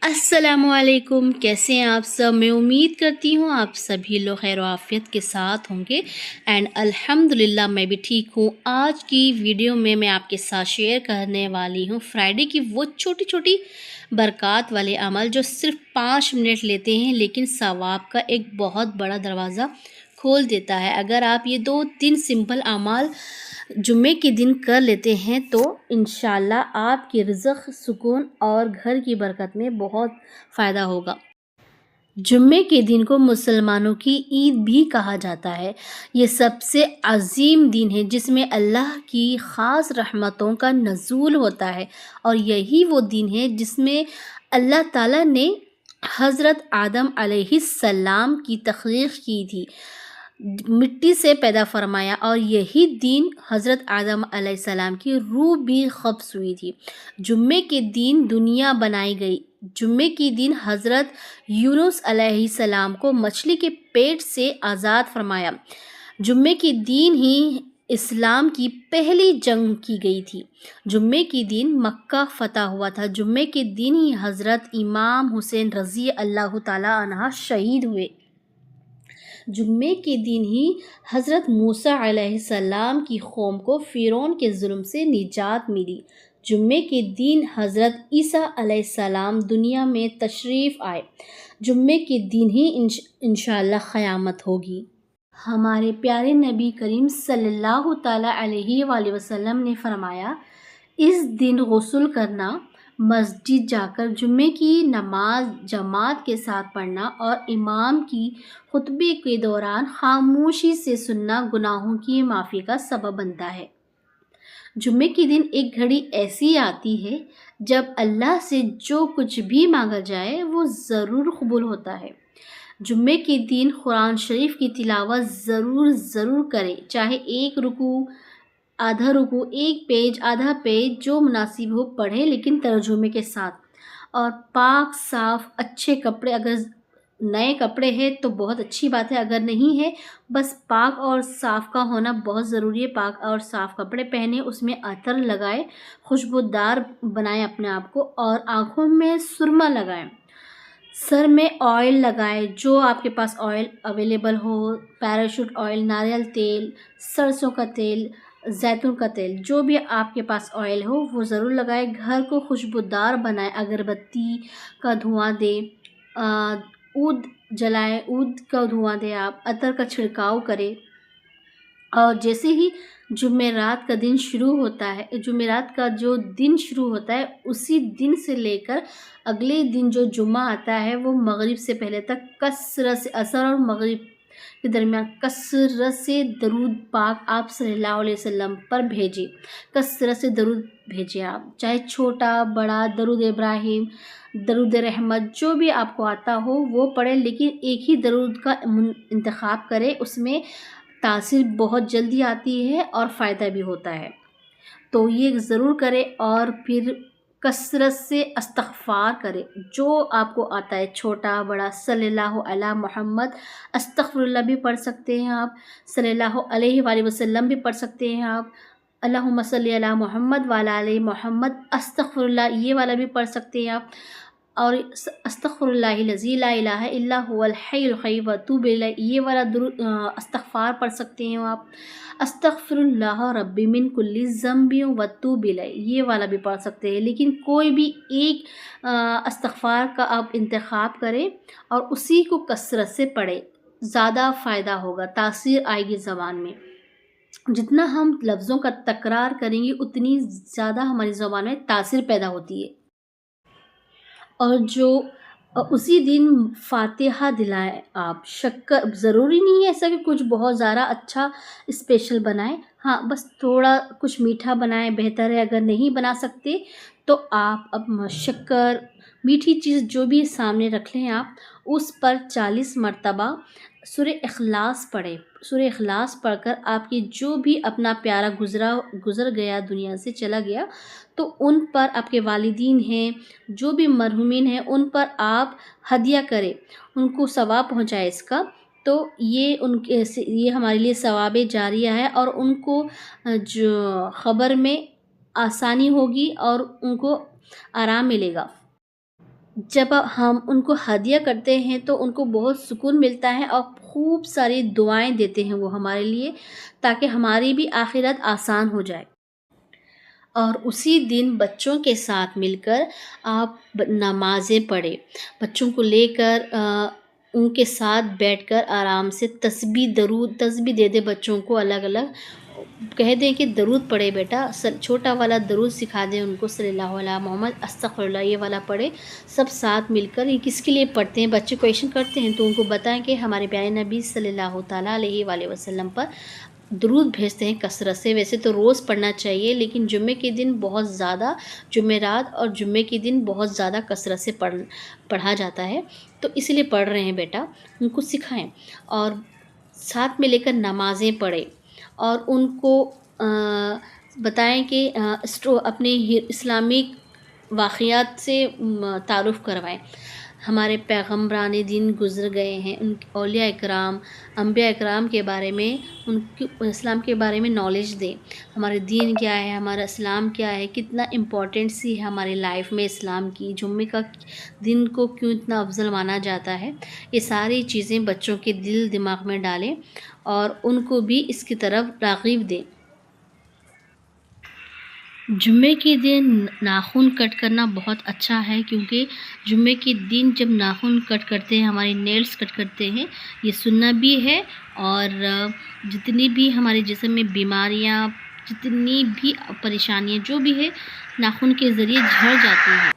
अस्सलामुअलैकुम। कैसे हैं आप सब? मैं उम्मीद करती हूँ आप सभी लोग खैर आफियत के साथ होंगे एंड अल्हम्दुलिल्लाह मैं भी ठीक हूँ। आज की वीडियो में मैं आपके साथ शेयर करने वाली हूँ फ्राइडे की वो छोटी छोटी बरक़ात वाले अमल जो सिर्फ 5 मिनट लेते हैं लेकिन सवाब का एक बहुत बड़ा दरवाज़ा खोल देता है। अगर आप ये 2-3 सिंपल अमाल जुम्मे के दिन कर लेते हैं तो इंशाल्लाह आपके रिज़्क़, सुकून और घर की बरकत में बहुत फ़ायदा होगा। जुम्मे के दिन को मुसलमानों की ईद भी कहा जाता है। ये सबसे अजीम दिन है जिसमें अल्लाह की ख़ास रहमतों का नज़ूल होता है और यही वो दिन है जिसमें अल्लाह ताला ने हज़रत आदम अलैहिस्सलाम की तख़लीक़ की थी, मिट्टी से पैदा फरमाया और यही दिन हज़रत आदम अलैहिस्सलाम की रूह भी क़ब्ज़ हुई थी। जुम्मे के दिन दुनिया बनाई गई। जुम्मे के दिन हज़रत यूनुस अलैहिस्सलाम को मछली के पेट से आज़ाद फरमाया। जुम्मे के दिन ही इस्लाम की पहली जंग की गई थी। जुम्मे के दिन मक्का फ़तह हुआ था। जुम्मे के दिन ही हज़रत इमाम हुसैन रज़ी अल्लाह ताला अन्हा शहीद हुए। जुम्मे के दिन ही हज़रत मूसा अलैहिस्सलाम की कौम को फ़िरौन के जुल्म से निजात मिली। जुम्मे के दिन हज़रत ईसा अलैहिस्सलाम दुनिया में तशरीफ़ आए। जुम्मे के दिन ही इंशाअल्लाह क़यामत होगी। हमारे प्यारे नबी करीम सल्लल्लाहु ताला अलैहि वसल्लम ने फरमाया, इस दिन गुस्ल करना, मस्जिद जाकर जुम्मे की नमाज जमात के साथ पढ़ना और इमाम की खुतबे के दौरान खामोशी से सुनना गुनाहों की माफ़ी का सबब बनता है। जुम्मे के दिन एक घड़ी ऐसी आती है जब अल्लाह से जो कुछ भी मांगा जाए वो ज़रूर कबूल होता है। जुम्मे के दिन कुरान शरीफ की तिलावत ज़रूर करें, चाहे एक रुकू, आधा रुकू, एक पेज, आधा पेज, जो मुनासिब हो पढ़ें लेकिन तर्जुमे के साथ। और पाक साफ़ अच्छे कपड़े, अगर नए कपड़े हैं तो बहुत अच्छी बात है, अगर नहीं है बस पाक और साफ़ का होना बहुत ज़रूरी है। पाक और साफ़ कपड़े पहने, उसमें अतर लगाए, खुशबूदार बनाएं अपने आप को और आँखों में सुरमा लगाएं, सर में ऑयल लगाएं, जो आपके पास ऑयल अवेलेबल हो, पैराशूट ऑयल, नारियल तेल, सरसों का तेल, जैतून का तेल, जो भी आपके पास ऑयल हो वो ज़रूर लगाएं। घर को खुशबूदार बनाएं, अगरबत्ती का धुआं दें, ऊद जलाएं, ऊद का धुआं दें, आप अतर का छिड़काव करें। और जैसे ही जुमेरात का दिन शुरू होता है, जुमेरात का जो दिन शुरू होता है उसी दिन से लेकर अगले दिन जो जुम्मा आता है वो मगरिब से पहले तक कसरत से, असर और मगरिब के दरमियान कसरत से दरूद पाक आप सल्लल्लाहु अलैहि वसल्लम पर भेजें। कसरत से दरूद भेजें आप, चाहे छोटा बड़ा, दरूद इब्राहिम, दरूद रहमत, जो भी आपको आता हो वो पढ़ें, लेकिन एक ही दरूद का इंतखाब करें, उसमें तासीर बहुत जल्दी आती है और फ़ायदा भी होता है। तो ये ज़रूर करें और फिर कसरत से इस्तिग़फ़ार करें, जो आपको आता है, छोटा बड़ा, सल्लल्लाहु अला मुहम्मद, अस्तग़फ़िरुल्लाह भी पढ़ सकते हैं आप, सल्लल्लाहु अलैहि वसल्लम भी पढ़ सकते हैं आप, अल्लाहुम्मा सल्ली अला मुहम्मद व अला आलि मुहम्मद, अस्तग़फ़िरुल्लाह ये वाला भी पढ़ सकते हैं आप। और अस्तग़फ़िरुल्लाहिल्लज़ी ला इलाहा इल्ला हुवल हय्युल क़य्यूम व अतूबु इलैह ये वाला इस्तिग़फ़ार पढ़ सकते हैं आप। अस्तग़फ़िरुल्लाह रब्बी मिन कुल्लि ज़ंबि व अतूबु इलैह ये वाला भी पढ़ सकते हैं, लेकिन कोई भी एक इस्तिग़फ़ार का आप इंतख़ाब करें और उसी को कसरत से पढ़ें, ज़्यादा फ़ायदा होगा, तासीर आएगी ज़बान में। जितना हम लफ्ज़ों का तकरार करेंगे उतनी ज़्यादा हमारी ज़बान में तासीर पैदा होती है। और जो उसी दिन फ़ातिहा दिलाएं आप, शक्कर ज़रूरी नहीं है ऐसा कि कुछ बहुत ज़्यादा अच्छा स्पेशल बनाएं, हाँ बस थोड़ा कुछ मीठा बनाएं बेहतर है। अगर नहीं बना सकते तो आप अब शक्कर, मीठी चीज़ जो भी सामने रख लें आप, उस पर 40 मरतबा सूरह इख़लास पढ़ें। सूरह इख़लास पढ़कर आपकी जो भी अपना प्यारा गुज़र गया, दुनिया से चला गया, तो उन पर आपके वालिदीन हैं, जो भी मरहूमीन हैं, उन पर आप हदिया करें, उनको सवाब पहुँचाएँ इसका। तो ये हमारे लिए सवाब जारिया है और उनको जो ख़बर में आसानी होगी और उनको आराम मिलेगा। جب ہم ان کو ہدیہ کرتے ہیں تو ان کو بہت سکون ملتا ہے اور خوب ساری دعائیں دیتے ہیں وہ ہمارے لیے، تاکہ ہماری بھی آخرت آسان ہو جائے۔ اور اسی دن بچوں کے ساتھ مل کر آپ نمازیں پڑھیں، بچوں کو لے کر ان کے ساتھ بیٹھ کر آرام سے تسبیح دے دے بچوں کو، الگ الگ کہہ دیں کہ درود پڑھے بیٹا، چھوٹا والا درود سکھا دیں ان کو، صلی اللہ علیہ محمد استغفر اللہ، یہ والا پڑھے سب ساتھ مل کر۔ یہ کس کے لیے پڑھتے ہیں؟ بچے کویشچن کرتے ہیں تو ان کو بتائیں کہ ہمارے پیارے نبی صلی اللہ تعالیٰ علیہ وآلہ وسلم پر درود بھیجتے ہیں کثرت سے۔ ویسے تو روز پڑھنا چاہیے، لیکن جمعے کے دن بہت زیادہ، جمعرات اور جمعے کے دن بہت زیادہ کثرت سے پڑھا جاتا ہے، تو اس لیے پڑھ رہے ہیں بیٹا، ان کو سکھائیں اور ساتھ میں لے کر نمازیں پڑھیں، اور ان کو بتائیں کہ اپنے اسلامک واقعات سے تعارف کروائیں۔ ہمارے پیغمبران دین گزر گئے ہیں، ان اولیاء اکرام، انبیاء اکرام کے بارے میں، ان کی اسلام کے بارے میں نالج دیں، ہمارے دین کیا ہے، ہمارا اسلام کیا ہے، کتنا امپورٹنسی ہے ہماری لائف میں اسلام کی، جمعے کا دن کو کیوں اتنا افضل مانا جاتا ہے۔ یہ ساری چیزیں بچوں کے دل دماغ میں ڈالیں اور ان کو بھی اس کی طرف راغب دیں۔ جمعے کے دن ناخن کٹ کرنا بہت اچھا ہے، کیونکہ جمعے کے دن جب ناخن کٹ کرتے ہیں، ہمارے نیلز کٹ کرتے ہیں، یہ سننا بھی ہے، اور جتنی بھی ہمارے جسم میں بیماریاں، جتنی بھی پریشانیاں جو بھی ہے، ناخن کے ذریعے جھڑ جاتی ہیں۔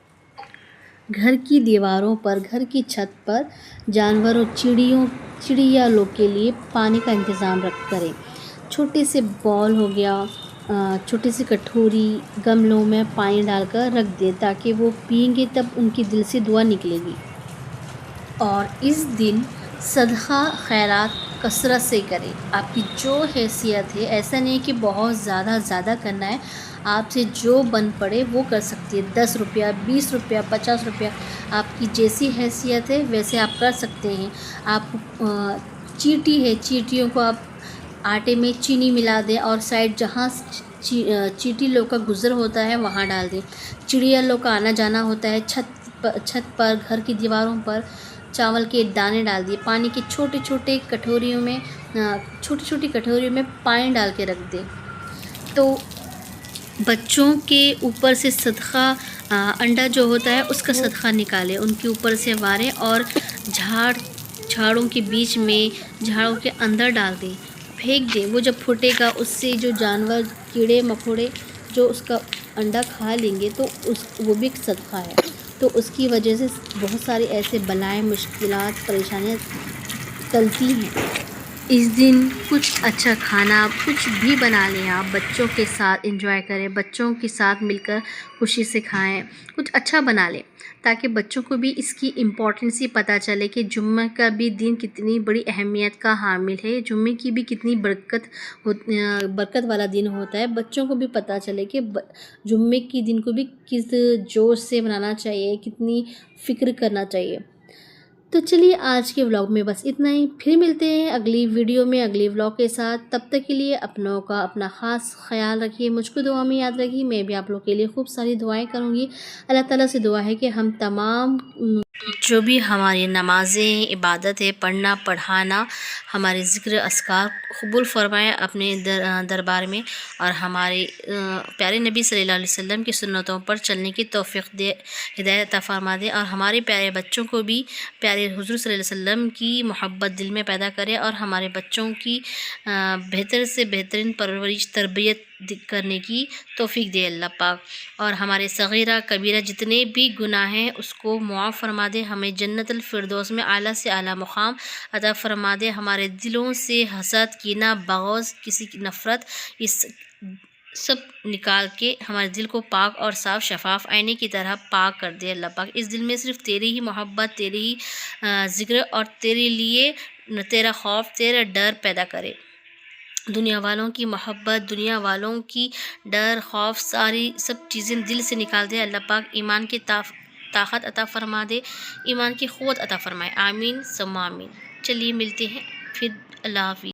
گھر کی دیواروں پر، گھر کی چھت پر جانوروں، چڑیا لوگ کے لیے پانی کا انتظام کریں۔ چھوٹے سے بال ہو گیا، چھوٹی سی کٹوری، گملوں میں پانی ڈال کر رکھ دیں، تاکہ وہ پئیں گے تب ان کی دل سے دعا نکلے گی۔ اور اس دن صدقہ خیرات کثرت سے کریں، آپ کی جو حیثیت ہے، ایسا نہیں کہ بہت زیادہ کرنا ہے، آپ سے جو بن پڑے وہ کر سکتی ہے، 10 روپیہ، 20 روپیہ، 50 روپیہ، آپ کی جیسی حیثیت ہے ویسے آپ کر سکتے ہیں۔ آپ چیٹی ہے، چیٹیوں کو آپ آٹے میں چینی ملا دیں اور سائڈ جہاں چیٹی لوگ کا گزر ہوتا ہے وہاں ڈال دیں۔ چڑیا لوگ کا آنا جانا ہوتا ہے، چھت پر، گھر کی دیواروں پر چاول کے دانے ڈال دیے، پانی کی چھوٹی چھوٹی کٹوریوں میں پانی ڈال کے رکھ دیں۔ تو بچوں کے اوپر سے صدقہ انڈا جو ہوتا ہے اس کا صدقہ نکالیں، ان کے اوپر سے واریں اور جھاڑوں کے بیچ میں، جھاڑوں کے اندر ڈال دیں، پھینک دیں۔ وہ جب پھوٹے گا، اس سے جو جانور، کیڑے مکوڑے جو اس کا انڈا کھا لیں گے، تو وہ بھی ایک صدقہ ہے۔ تو اس کی وجہ سے بہت سارے ایسے بلائیں، مشکلات، پریشانیاں ٹلتی ہیں۔ اس دن کچھ اچھا کھانا، کچھ بھی بنا لیں، آپ بچوں کے ساتھ انجوائے کریں، بچوں کے ساتھ مل کر خوشی سے کھائیں، کچھ اچھا بنا لیں، تاکہ بچوں کو بھی اس کی امپورٹنسی پتہ چلے کہ جمعہ کا بھی دن کتنی بڑی اہمیت کا حامل ہے، جمعے کی بھی کتنی برکت والا دن ہوتا ہے۔ بچوں کو بھی پتہ چلے کہ جمعے کی دن کو بھی کس جوش سے منانا چاہیے، کتنی فکر کرنا چاہیے۔ تو چلیے آج کے ولاگ میں بس اتنا ہی، پھر ملتے ہیں اگلی ویڈیو میں اگلی ولاگ کے ساتھ۔ تب تک کے لیے اپنوں کا اپنا خاص خیال رکھیے، مجھ کو دعا میں یاد رکھیے، میں بھی آپ لوگ کے لیے خوب ساری دعائیں کروں گی۔ اللہ تعالیٰ سے دعا ہے کہ ہم تمام جو بھی ہماری نمازیں، عبادت ہے، پڑھنا پڑھانا، ہمارے ذکر اذکار قبول فرمائے اپنے دربار میں، اور ہمارے پیارے نبی صلی اللہ علیہ وسلم کی سنتوں پر چلنے کی توفیق دے، ہدایت عطا فرما دے، اور ہمارے پیارے بچوں کو بھی پیارے حضور صلی اللہ علیہ وسلم کی محبت دل میں پیدا کرے، اور ہمارے بچوں کی بہتر سے بہترین پرورش، تربیت کرنے کی توفیق دے اللہ پاک، اور ہمارے صغیرہ کبیرہ جتنے بھی گناہ ہیں اس کو معاف فرما دے، ہمیں جنت الفردوس میں اعلیٰ سے اعلیٰ مقام عطا فرما دے، ہمارے دلوں سے حسد، کینہ، بغض، کسی کی نفرت، اس سب نکال کے ہمارے دل کو پاک اور صاف شفاف آئینے کی طرح پاک کر دے اللہ پاک۔ اس دل میں صرف تیری ہی محبت، تیری ہی ذکر اور تیرے لیے تیرا خوف، تیرا ڈر پیدا کرے۔ دنیا والوں کی محبت، دنیا والوں کی ڈر، خوف، سب چیزیں دل سے نکال دے اللہ پاک، ایمان کی طاقت عطا فرما دے، ایمان کی قوت عطا فرمائے، آمین ثم آمین۔ چلیے ملتے ہیں پھر، اللہ حافظ۔